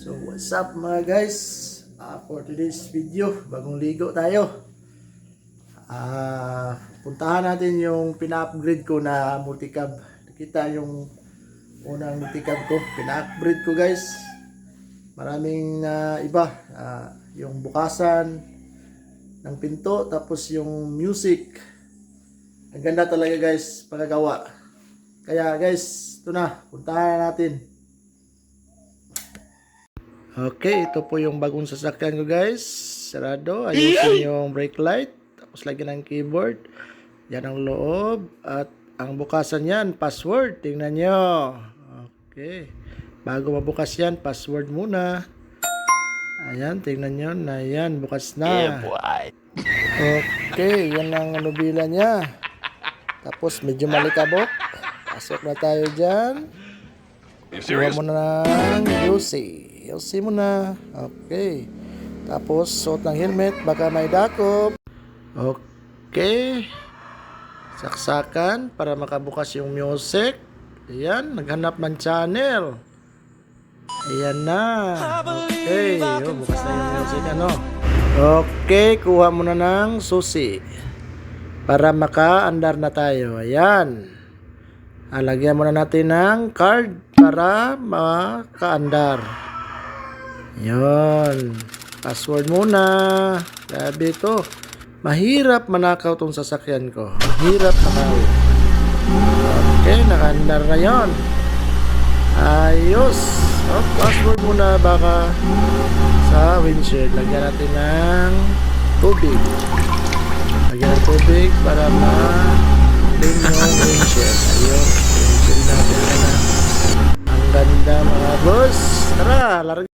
So what's up mga guys, for today's video, bagong ligo tayo. Puntahan natin yung pina-upgrade ko na multicab. Nakita yung unang multicab ko, pina-upgrade ko guys. Maraming iba, yung bukasan ng pinto, tapos yung music. Ang ganda talaga guys, pagkagawa. Kaya guys, ito na, puntahan na natin. Okay, ito po yung bagong sasakyan ko guys. Sarado, ayusin yung brake light. Tapos lagyan ng keyboard. Yan ang loob. At ang bukasan yan, password. Tingnan nyo. Okay. Bago mabukas yan, password muna. Ayan, tingnan nyo na yan. Bukas na. Okay, yan ang nubila niya. Tapos medyo malikabok. Pasok na tayo dyan. Kuha mo na ng UC mo na. Okay. Tapos suot ng helmet, baka may dakop. Okay. Saksakan para makabukas yung music. Ayan, naghanap ng channel. Ayan na. Okay, bukas na yung music ano. Okay, kuha mo na ng susi para maka-andar na tayo. Ayan. Lagyan muna natin ng card para maka-andar. Yun. Password muna. Grabe ito. Mahirap manakaw tong sasakyan ko. Mahirap manakaw. Okay, naka-andar na yun. Ayos. Password muna baka sa windshield. Lagyan natin ng tubig. Lagyan ng tubig para ma-clean yung windshield. Ayun. Windshield natin na. Ang ganda mga boss. Tara, larga.